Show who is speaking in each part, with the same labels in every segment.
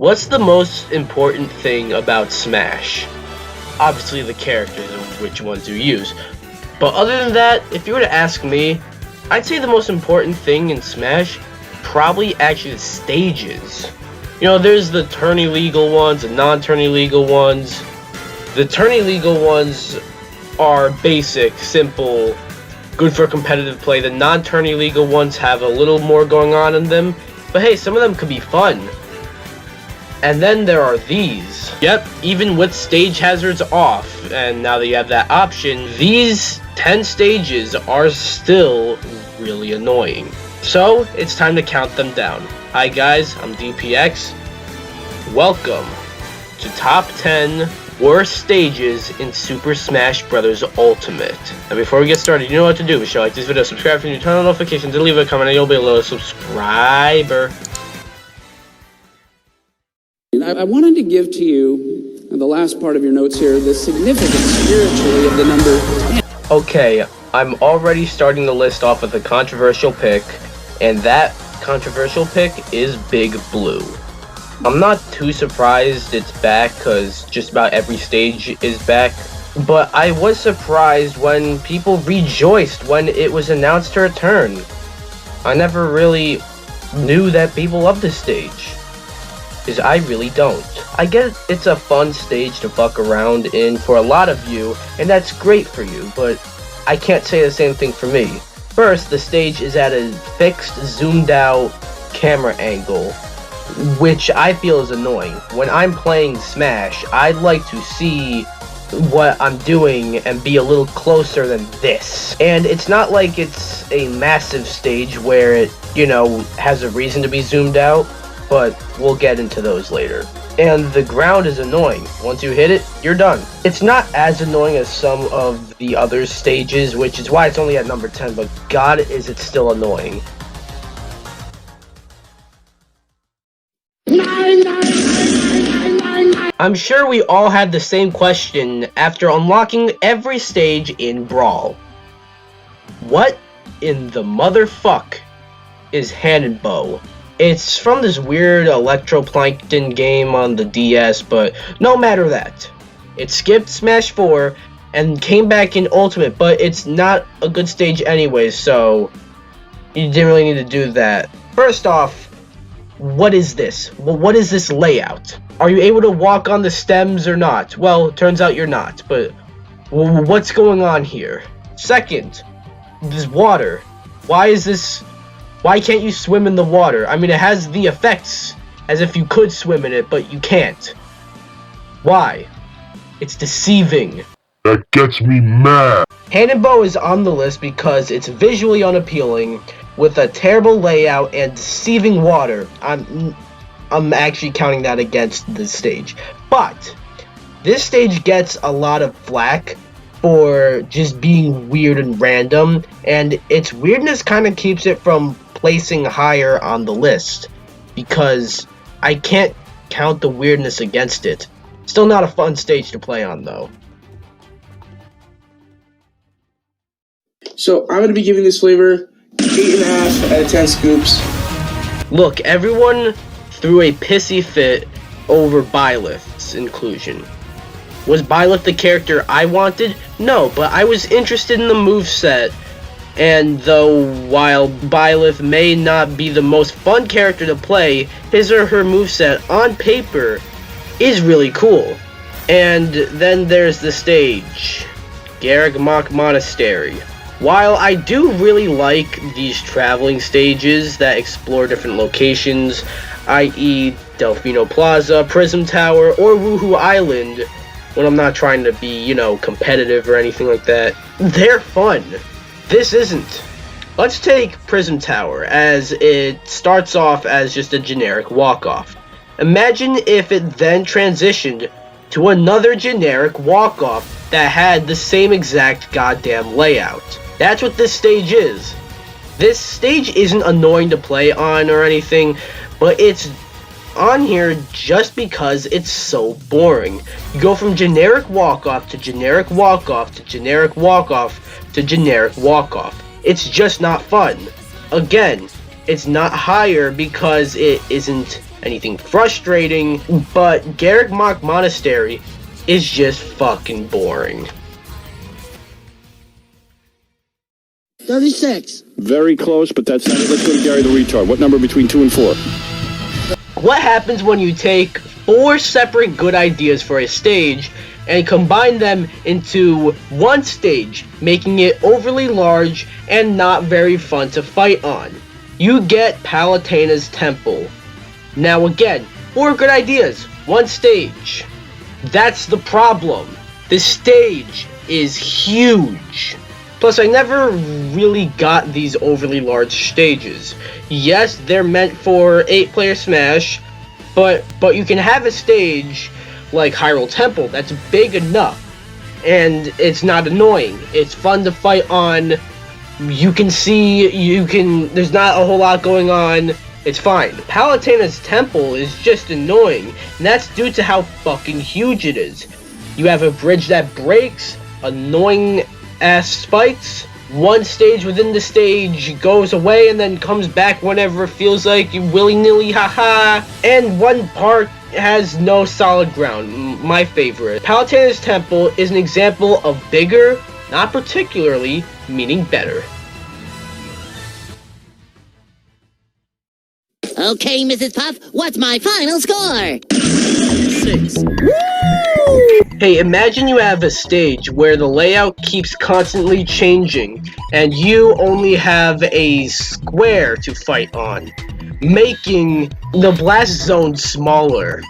Speaker 1: What's the most important thing about Smash? Obviously the characters and which ones you use. But other than that, if you were to ask me, I'd say the most important thing in Smash, probably actually the stages. You know, there's the tourney legal ones and non-tourney legal ones. The tourney legal ones are basic, simple, good for competitive play. The non-tourney legal ones have a little more going on in them, but hey, some of them could be fun. And then there are these. Yep, even with stage hazards off, and now that you have that option, these 10 stages are still really annoying. So, it's time to count them down. Hi guys, I'm DPX. Welcome to Top 10 Worst Stages in Super Smash Bros. Ultimate. And before we get started, you know what to do. Be sure to like this video, subscribe for new, turn on notifications, and leave a comment, and you'll be a little subscriber.
Speaker 2: I wanted to give to you, the last part of your notes here, the significance spiritually of the number 10.
Speaker 1: Okay, I'm already starting the list off with a controversial pick, and that controversial pick is Big Blue. I'm not too surprised it's back, because just about every stage is back, but I was surprised when people rejoiced when it was announced to return. I never really knew that people loved this stage. Because I really don't. I get it's a fun stage to fuck around in for a lot of you, and that's great for you, but I can't say the same thing for me. First, the stage is at a fixed, zoomed out camera angle, which I feel is annoying. When I'm playing Smash, I'd like to see what I'm doing and be a little closer than this. And it's not like it's a massive stage where it, you know, has a reason to be zoomed out, but we'll get into those later. And the ground is annoying. Once you hit it, you're done. It's not as annoying as some of the other stages, which is why it's only at number 10, but god is it still annoying. I'm sure we all had the same question after unlocking every stage in Brawl. What in the motherfuck is Hand and Bow? It's from this weird electroplankton game on the DS, but no matter that. It skipped Smash 4 and came back in Ultimate, but it's not a good stage anyway, so you didn't really need to do that. First off, what is this? Well, what is this layout? Are you able to walk on the stems or not? Well, turns out you're not, but what's going on here? Second, this water. Why can't you swim in the water? I mean, it has the effects as if you could swim in it, but you can't. Why? It's deceiving.
Speaker 3: That gets me mad.
Speaker 1: Hand and Bow is on the list because it's visually unappealing, with a terrible layout and deceiving water. I'm actually counting that against this stage. But this stage gets a lot of flack for just being weird and random, and its weirdness kind of keeps it from placing higher on the list, because I can't count the weirdness against it. Still not a fun stage to play on, though.
Speaker 2: So I'm going to be giving this flavor 8.5 out of 10 scoops.
Speaker 1: Look, everyone threw a pissy fit over Byleth's inclusion. Was Byleth the character I wanted? No, but I was interested in the moveset. And though while Byleth may not be the most fun character to play, his or her moveset on paper is really cool. And then there's the stage, Garreg Monastery. While I do really like these traveling stages that explore different locations, i.e. Delfino Plaza, Prism Tower, or Woohoo Island, when I'm not trying to be, you know, competitive or anything like that, they're fun. This isn't. Let's take Prism Tower, as it starts off as just a generic walk-off. Imagine if it then transitioned to another generic walk-off that had the same exact goddamn layout. That's what this stage is. This stage isn't annoying to play on or anything, but it's on here just because it's so boring. You go from generic walk-off to generic walk-off to generic walk-off to generic walk-off. It's just not fun. Again, it's not higher because it isn't anything frustrating, but Garrick Mach Monastery is just fucking boring.
Speaker 4: 36.
Speaker 5: Very close, but that's not it. Let's go to Gary the Retard. What number between 2 and 4?
Speaker 1: What happens when you take 4 separate good ideas for a stage and combine them into one stage, making it overly large and not very fun to fight on? You get Palutena's Temple. Now again, 4 good ideas, one stage. That's the problem. The stage is huge. Plus, I never really got these overly large stages. Yes, they're meant for 8-player Smash, but you can have a stage like Hyrule Temple that's big enough, and it's not annoying. It's fun to fight on. There's not a whole lot going on. It's fine. Palutena's Temple is just annoying, and that's due to how fucking huge it is. You have a bridge that breaks, annoying ass spikes, one stage within the stage goes away and then comes back whenever it feels like, willy-nilly, haha, and one part has no solid ground. My favorite. Palutena's Temple is an example of bigger, not particularly, meaning better.
Speaker 4: Okay, Mrs. Puff, what's my final score? 6.
Speaker 1: Hey, imagine you have a stage where the layout keeps constantly changing, and you only have a square to fight on, making the blast zone smaller.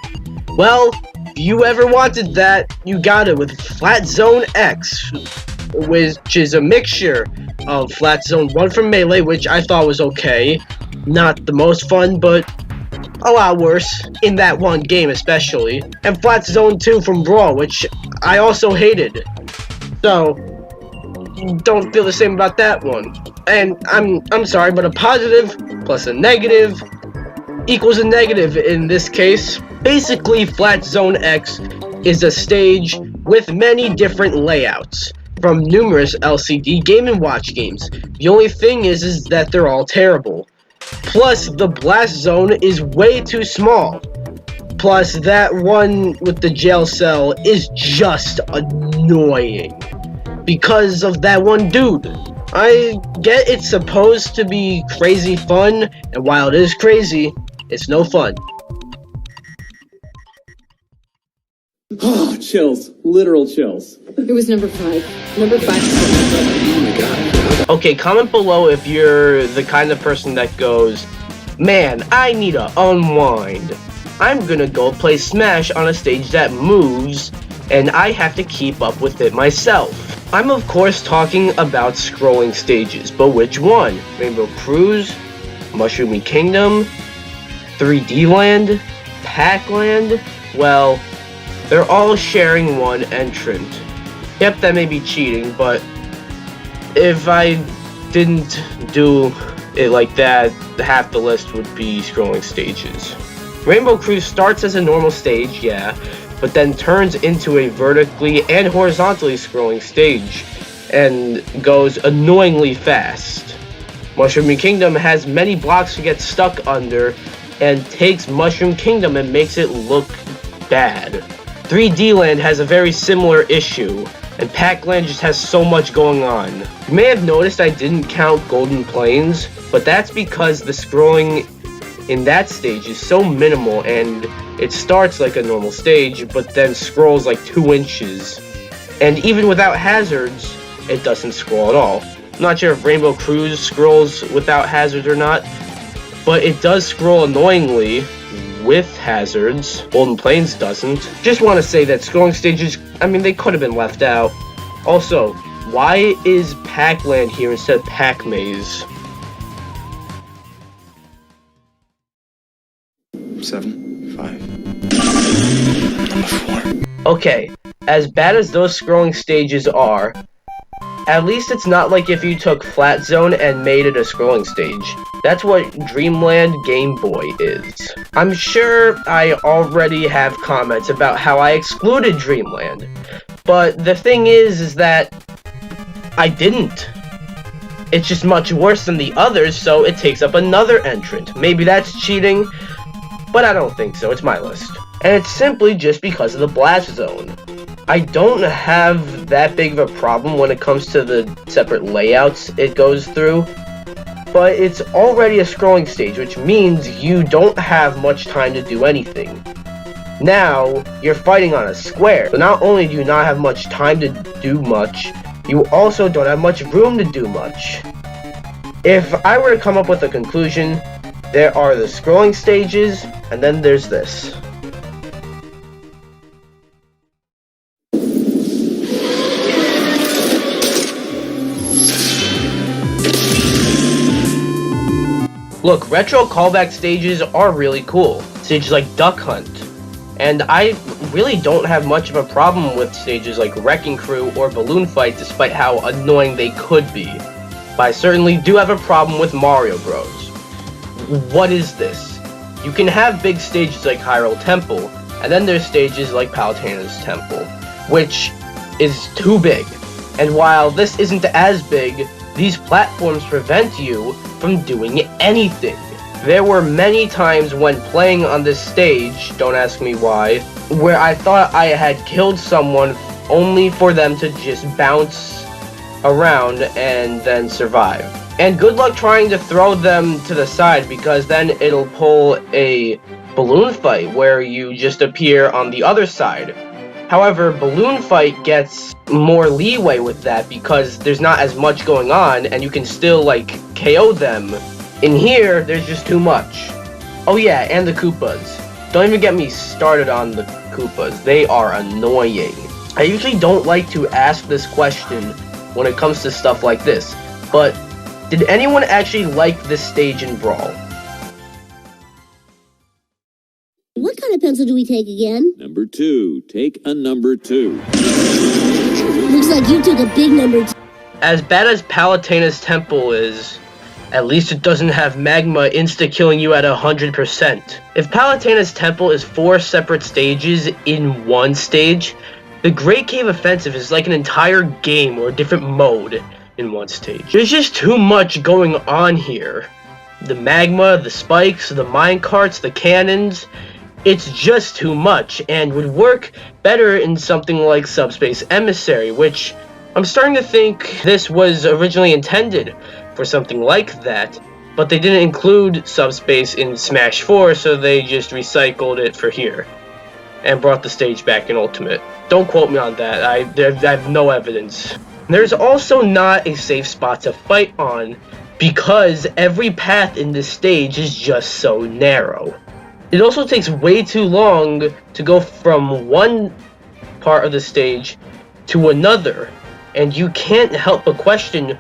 Speaker 1: Well, if you ever wanted that, you got it with Flat Zone X, which is a mixture of Flat Zone 1 from Melee, which I thought was okay. Not the most fun, but a lot worse, in that one game especially. And Flat Zone 2 from Brawl, which I also hated. So, don't feel the same about that one. And I'm sorry, but a positive plus a negative equals a negative in this case. Basically, Flat Zone X is a stage with many different layouts from numerous LCD Game & Watch games. The only thing is that they're all terrible. Plus, the blast zone is way too small. Plus, that one with the jail cell is just annoying. Because of that one dude. I get it's supposed to be crazy fun, and while it is crazy, it's no fun.
Speaker 2: Oh, chills. Literal chills.
Speaker 6: It was number 5. Number 5.
Speaker 2: Oh my god.
Speaker 1: Okay, comment below if you're the kind of person that goes, man, I need to unwind. I'm gonna go play Smash on a stage that moves, and I have to keep up with it myself. I'm of course talking about scrolling stages, but which one? Rainbow Cruise? Mushroomy Kingdom? 3D Land? PAC-LAND? Well, they're all sharing one entrant. Yep, that may be cheating, but if I didn't do it like that, half the list would be scrolling stages. Rainbow Cruise starts as a normal stage, yeah, but then turns into a vertically and horizontally scrolling stage, and goes annoyingly fast. Mushroom Kingdom has many blocks to get stuck under, and takes Mushroom Kingdom and makes it look bad. 3D Land has a very similar issue, and PAC-LAND just has so much going on. You may have noticed I didn't count Golden Plains, but that's because the scrolling in that stage is so minimal, and it starts like a normal stage, but then scrolls like 2 inches. And even without hazards, it doesn't scroll at all. I'm not sure if Rainbow Cruise scrolls without hazards or not, but it does scroll annoyingly with hazards. Golden Plains doesn't. Just want to say that scrolling stages, I mean, they could have been left out. Also, why is PAC-LAND here instead of Pac-Maze?
Speaker 5: 7, 5. Number 4.
Speaker 1: Okay, as bad as those scrolling stages are, at least it's not like if you took Flat Zone and made it a scrolling stage. That's what Dreamland Game Boy is. I'm sure I already have comments about how I excluded Dreamland, but the thing is that I didn't. It's just much worse than the others, so it takes up another entrant. Maybe that's cheating, but I don't think so. It's my list. And it's simply just because of the blast zone. I don't have that big of a problem when it comes to the separate layouts it goes through, but it's already a scrolling stage, which means you don't have much time to do anything. Now, you're fighting on a square, so not only do you not have much time to do much, you also don't have much room to do much. If I were to come up with a conclusion, there are the scrolling stages, and then there's this. Look, retro callback stages are really cool. Stages like Duck Hunt. And I really don't have much of a problem with stages like Wrecking Crew or Balloon Fight, despite how annoying they could be. But I certainly do have a problem with Mario Bros. What is this? You can have big stages like Hyrule Temple, and then there's stages like Palutena's Temple, which is too big. And while this isn't as big, these platforms prevent you from doing anything. There were many times when playing on this stage, don't ask me why, where I thought I had killed someone only for them to just bounce around and then survive. And good luck trying to throw them to the side, because then it'll pull a balloon fight where you just appear on the other side. However, Balloon Fight gets more leeway with that because there's not as much going on and you can still like KO them. In here, there's just too much. Oh yeah, and the Koopas. Don't even get me started on the Koopas. They are annoying. I usually don't like to ask this question when it comes to stuff like this, but did anyone actually like this stage in Brawl?
Speaker 4: What kind of pencil do we take again?
Speaker 5: Number 2. Take a number 2.
Speaker 4: Looks like you took a big number 2.
Speaker 1: As bad as Palutena's Temple is, at least it doesn't have magma insta-killing you at 100%. If Palutena's Temple is 4 separate stages in one stage, the Great Cave Offensive is like an entire game or a different mode in one stage. There's just too much going on here. The magma, the spikes, the minecarts, the cannons, it's just too much and would work better in something like Subspace Emissary, which I'm starting to think this was originally intended for something like that, but they didn't include Subspace in Smash 4, so they just recycled it for here and brought the stage back in Ultimate. Don't quote me on that, I have no evidence. There's also not a safe spot to fight on because every path in this stage is just so narrow. It also takes way too long to go from one part of the stage to another, and you can't help but question,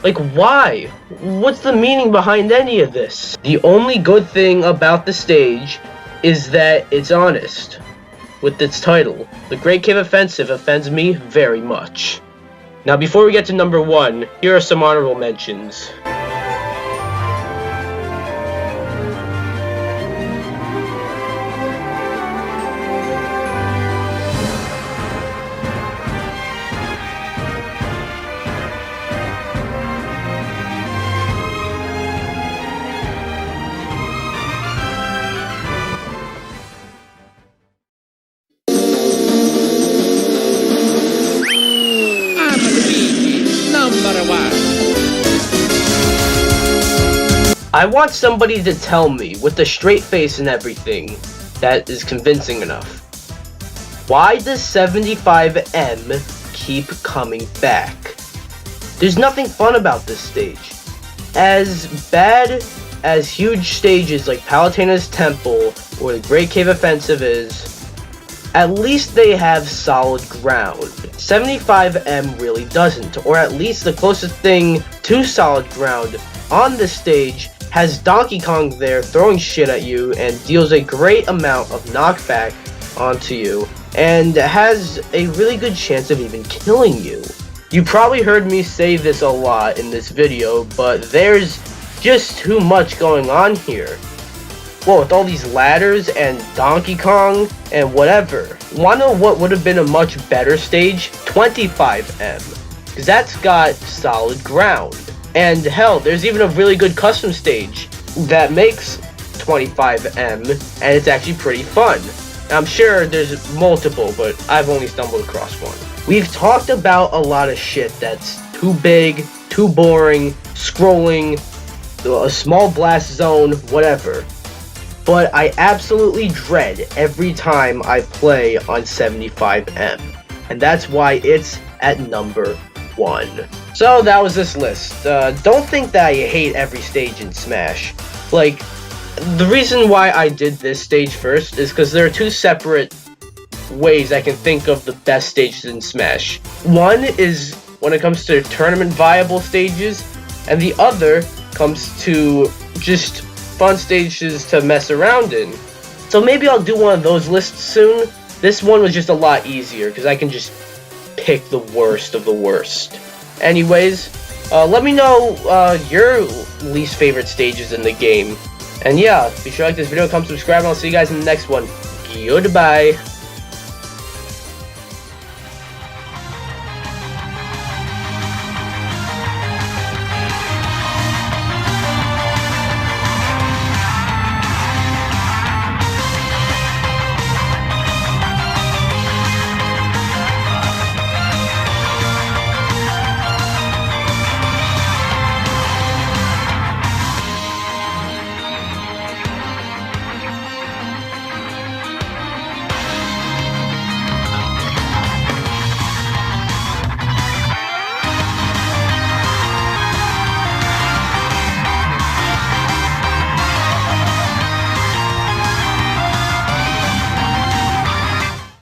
Speaker 1: like, why? What's the meaning behind any of this? The only good thing about the stage is that it's honest. With its title, The Great Cave Offensive offends me very much. Now before we get to number 1, here are some honorable mentions. I want somebody to tell me, with a straight face and everything, that is convincing enough. Why does 75M keep coming back? There's nothing fun about this stage. As bad as huge stages like Palutena's Temple or the Great Cave Offensive is, at least they have solid ground. 75M really doesn't, or at least the closest thing to solid ground on this stage has Donkey Kong there throwing shit at you and deals a great amount of knockback onto you and has a really good chance of even killing you. You probably heard me say this a lot in this video, but there's just too much going on here. Well, with all these ladders and Donkey Kong and whatever. Wanna know what would have been a much better stage? 25M. Because that's got solid ground. And hell, there's even a really good custom stage that makes 25M, and it's actually pretty fun. I'm sure there's multiple, but I've only stumbled across one. We've talked about a lot of shit that's too big, too boring, scrolling, a small blast zone, whatever. But I absolutely dread every time I play on 75M. And that's why it's at number 1. So that was this list. Don't think that I hate every stage in Smash. Like, the reason why I did this stage first is because there are two separate ways I can think of the best stages in Smash. One is when it comes to tournament viable stages, and the other comes to just fun stages to mess around in. So maybe I'll do one of those lists soon. This one was just a lot easier because I can just pick the worst of the worst. Anyways, let me know your least favorite stages in the game. And yeah, be sure to like this video, come subscribe, and I'll see you guys in the next one. Goodbye.